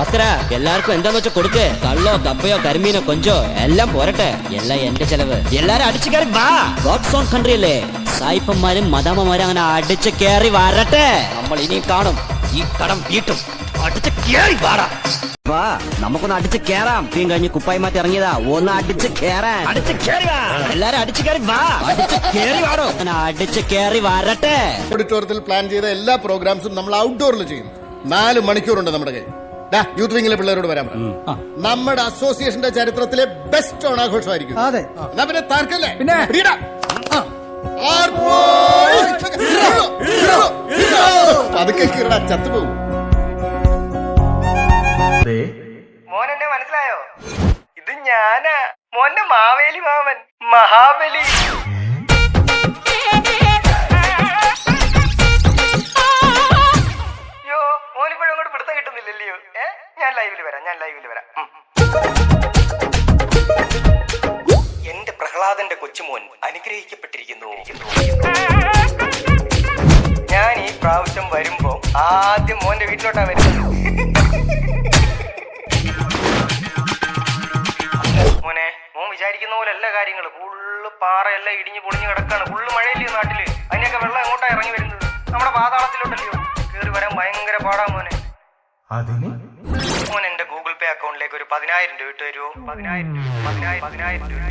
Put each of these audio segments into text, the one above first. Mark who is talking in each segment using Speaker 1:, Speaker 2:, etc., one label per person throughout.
Speaker 1: ഭാസ്കര എല്ലാവർക്കും എന്താന്ന് വെച്ചാൽ കൊടുക്ക്. കള്ളോ കപ്പയോ കരിമീനോ കൊഞ്ചോ എല്ലാം പോരട്ടെ. എല്ലാം എന്റെ ചെലവ്. എല്ലാരും അടിച്ചു കയറി വാ. ഗോഡ്സ് ഓൺ കൺട്രി അല്ലേ. സായിപ്പന്മാരും മദാമ്മമാരും അങ്ങനെ അടിച്ചു കയറി വരട്ടെ. നമ്മൾ ഇനിയും കാണും. ഈ കടം വീട്ടും. അടിച്ചു കയറി വാടാ. വാ, നമുക്കൊന്ന് അടിച്ചു കേറാം. തീം കഴിഞ്ഞ് കുപ്പായി മാറ്റി ഇറങ്ങിയതാ. ഒന്ന് അടിച്ചു കേറാൻ. അടിച്ചു കയറി വാ. എല്ലാരും അടിച്ചു കയറി വാ. അടിച്ചു കയറി വാടോ. അങ്ങനെ അടിച്ചു കയറി വരട്ടെ.
Speaker 2: ഓഡിറ്റോറിയത്തിൽ പ്ലാൻ ചെയ്ത എല്ലാ പ്രോഗ്രാംസും നമ്മൾ ഔട്ട്ഡോറിൽ ചെയ്യും. 4 മണിക്കൂറുണ്ട് നമ്മുടെ കയ്യിൽ. യൂത്ത് വിംഗിലെ പിള്ളേരോട് വരാൻ പറ. നമ്മുടെ അസോസിയേഷന്റെ ചരിത്രത്തിലെ ബെസ്റ്റ് ഓണാഘോഷമായിരിക്കും. എന്നാ പിന്നെ താർക്കല്ലേ. പിന്നെ പതുക്കെ കീറടാ, ചത്തുപോകും.
Speaker 3: മോനെന്നെ മനസ്സിലായോ? ഇത് ഞാനാ മോന്റെ മാവേലി മാമൻ, മഹാബലി. യോ, മോനിപ്പോഴും അങ്ങോട്ട് പിടുത്തം കിട്ടുന്നില്ലല്ലയോ? ഞാൻ ലൈവില് വരാം. എന്റെ പ്രഹ്ലാദന്റെ കൊച്ചുമോൻ അനുഗ്രഹിക്കപ്പെട്ടിരിക്കുന്നു. ഞാൻ ഈ പ്രാവശ്യം വരുമ്പോ ആദ്യം മോന്റെ വീട്ടിലോട്ടാ വരുന്നത്. മോനെ, മോൻ വിചാരിക്കുന്ന പോലെ എല്ലാ കാര്യങ്ങളും ഫുള്ള് പാറയെല്ലാം ഇടിഞ്ഞു പൊളിഞ്ഞു കിടക്കാണ്. ഫുള്ള് മഴയില്ലയോ നാട്ടില്? അതിനൊക്കെ വെള്ളം എങ്ങോട്ടാ ഇറങ്ങി വരുന്നത്? നമ്മുടെ പാതാളത്തിലോട്ടല്ലയോ? കേറി വരാൻ ഭയങ്കര പാടാ മോനെ. മോൻ എന്റെ ഗൂഗിൾ പേ അക്കൗണ്ടിലേക്ക് ഒരു 10,000 രൂപ ഇട്ട് തരുമോ? 10,000 രൂപ.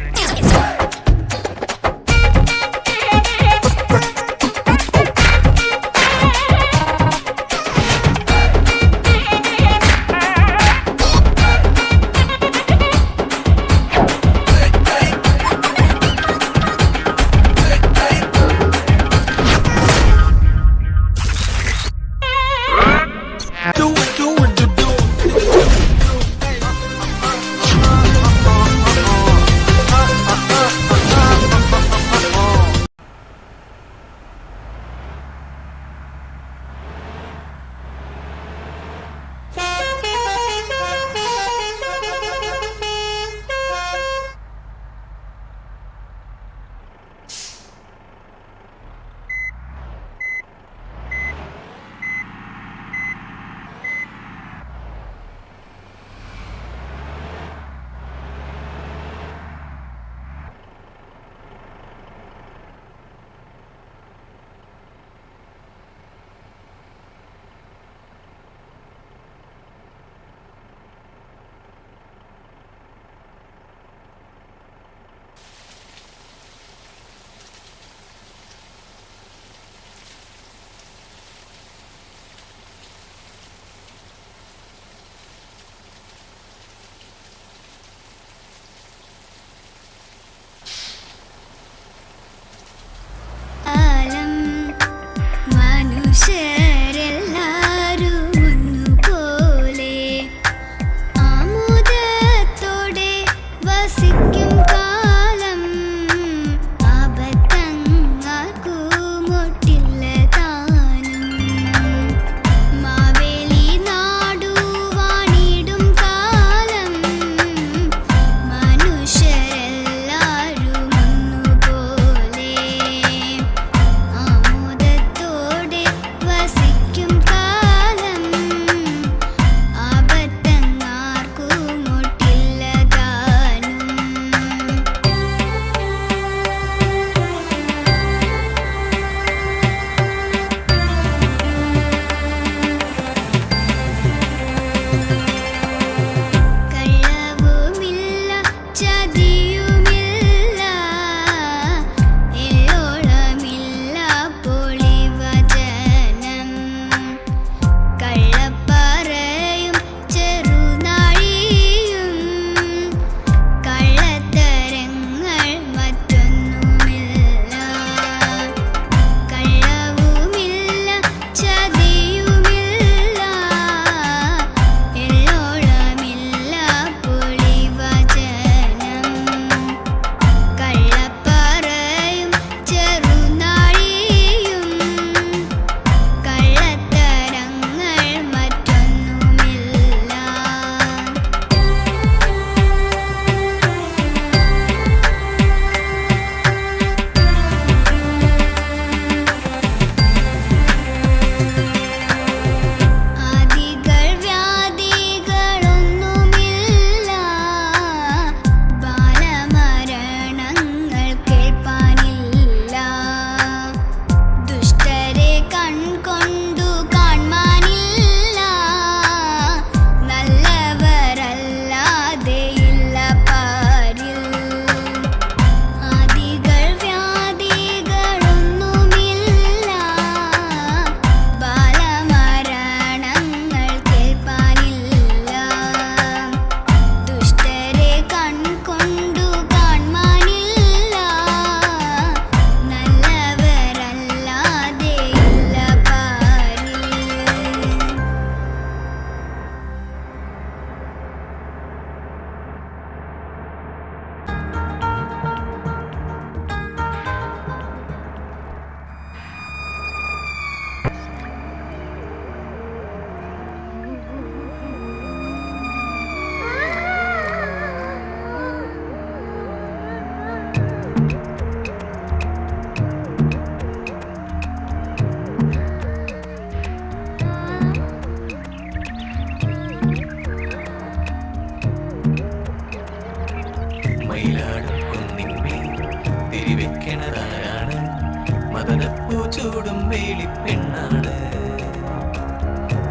Speaker 4: ചൂടും വേളിപ്പെണ്ണാണ്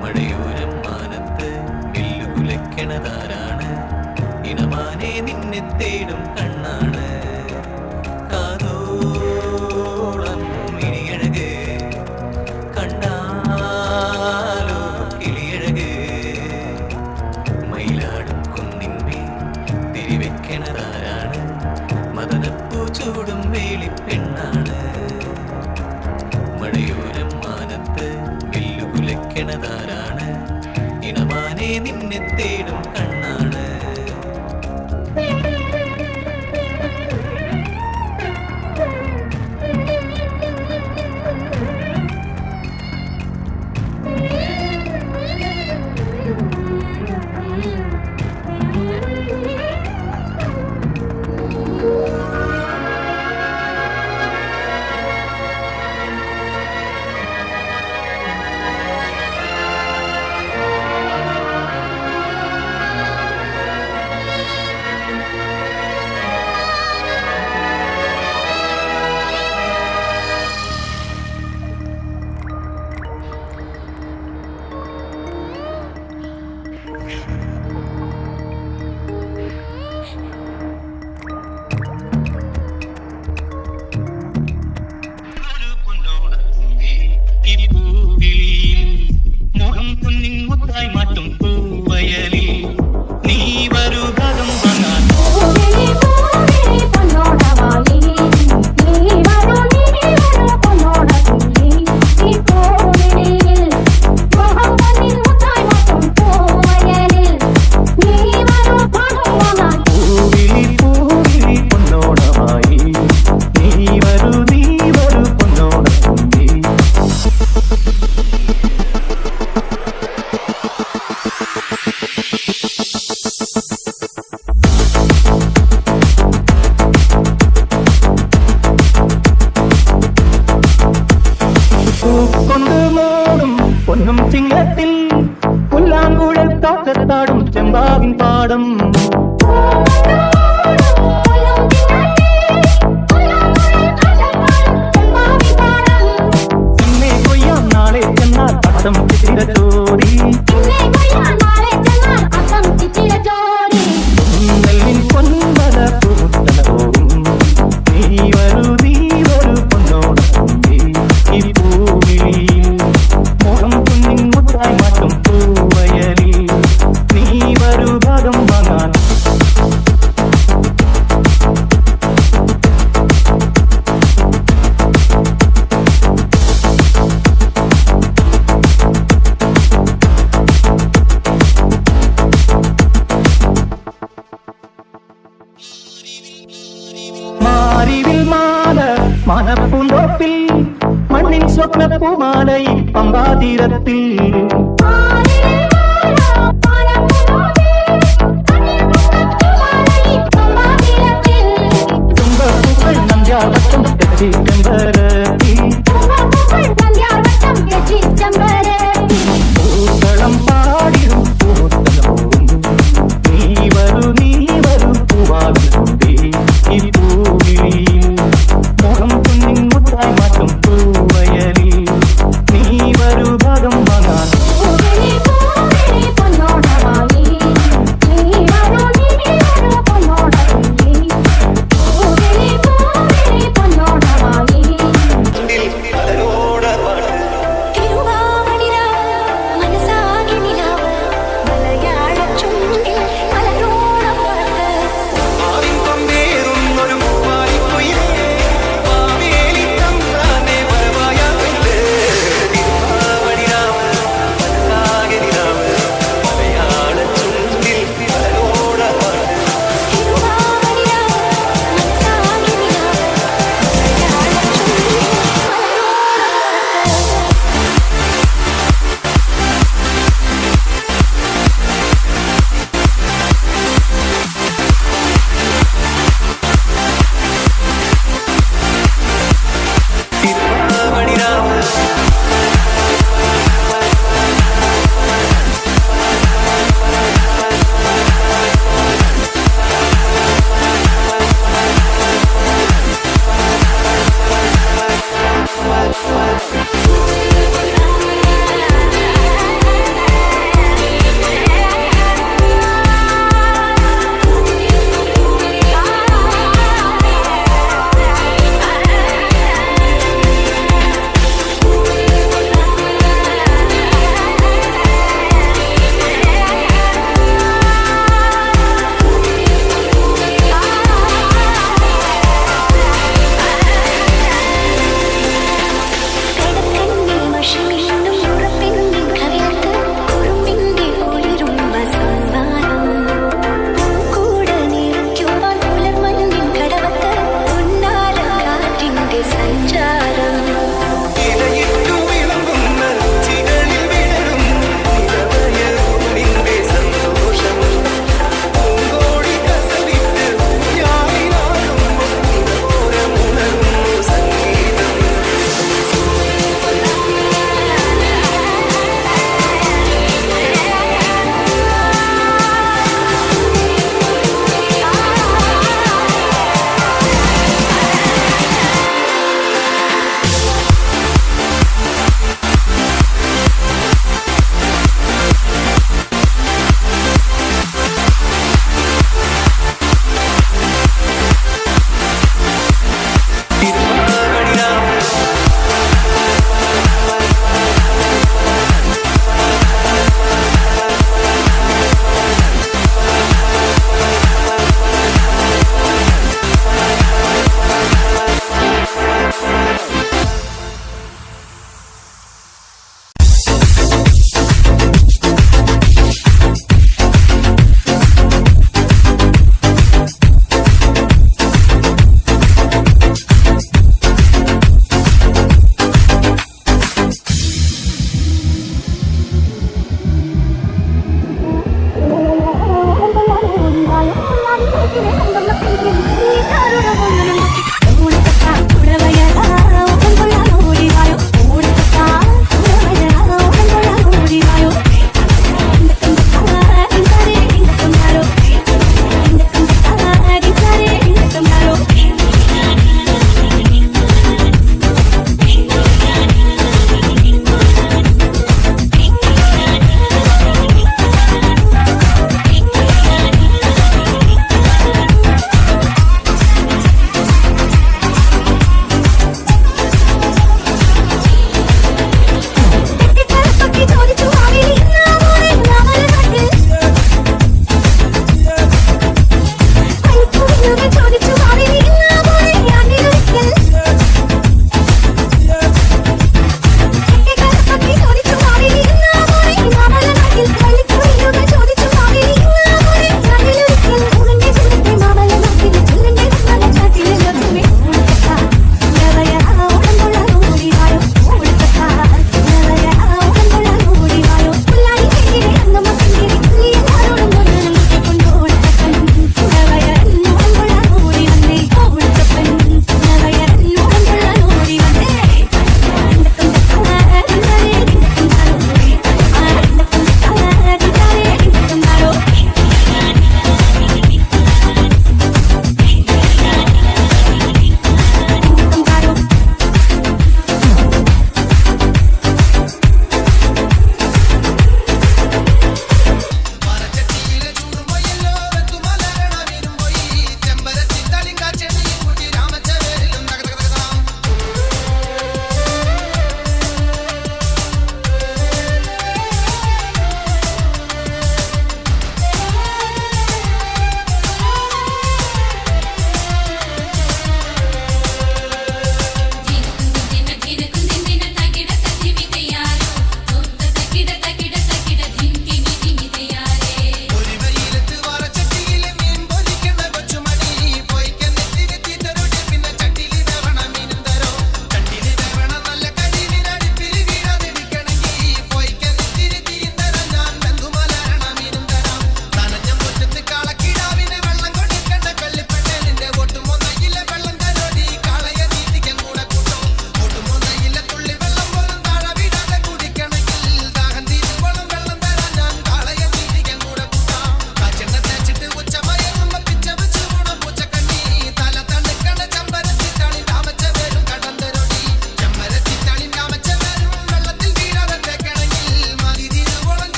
Speaker 4: മഴയോരം മാനത്ത് വില്ലുകുലയ്ക്കണതാരാണ് ഇണമാനെ നിന്നെ തേടും കണ്ണാണ് കാതോളം മിഴിയഴക് കണ്ടാലോ കിളിയഴക് മയിലാടും കുന്നിന്മേൽ തിരിവെക്കണതാരാണ് മദനപ്പൂ ചൂടും വേളിപ്പെണ്ണാണ് മഴയോരം മാനത്ത് വില്ലുകുലയ്ക്കണതാരാണ് ഇണമാനെ നിന്നെ തേടും കണ്ണാണ് പൊന്നും ചിങ്ങത്തിൽ പുല്ലാങ്കുഴൽ കാക്കത്താടും ചെമ്പാവിൻ പാടം ഇന്നേ കൊയ്യാം നാളെ ചെന്നാൽ അത്തം ചിത്തിരച്ചോടി നെല്ലിൻ പൊന്മല പൂത്തലവും നീ വരൂ പൊന്നോടേ ഈ പൂവിളിയിൽ മോഹം കുഞ്ഞിൻ മുത്തായി മാറ്റും പൂവയലിൽ നീ വരൂ ഭാഗം വാങ്ങാൻ മാറിവിൽ മാല മനപ്പൂന്തോപ്പിൽ മണ്ണിൻ സ്വപ്നപ്പൂമാലയിൽ പമ്പാതീരത്തിൽ തുമ്പപ്പൂക്കൾ നന്ദ്യാവട്ടം തെച്ചി പൂക്കളം പാടിയും പൂത്തലവും നീ വരൂ പൂവാകുണ്ടേ ഈ പൂവിളിയിൽ മോഹം കുഞ്ഞിൻ മുത്തായി മാറ്റും പൂവയലിൽ നീ വരൂ ഭാഗം വാങ്ങാൻ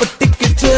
Speaker 5: ഒട്ടിക്കിച്ച്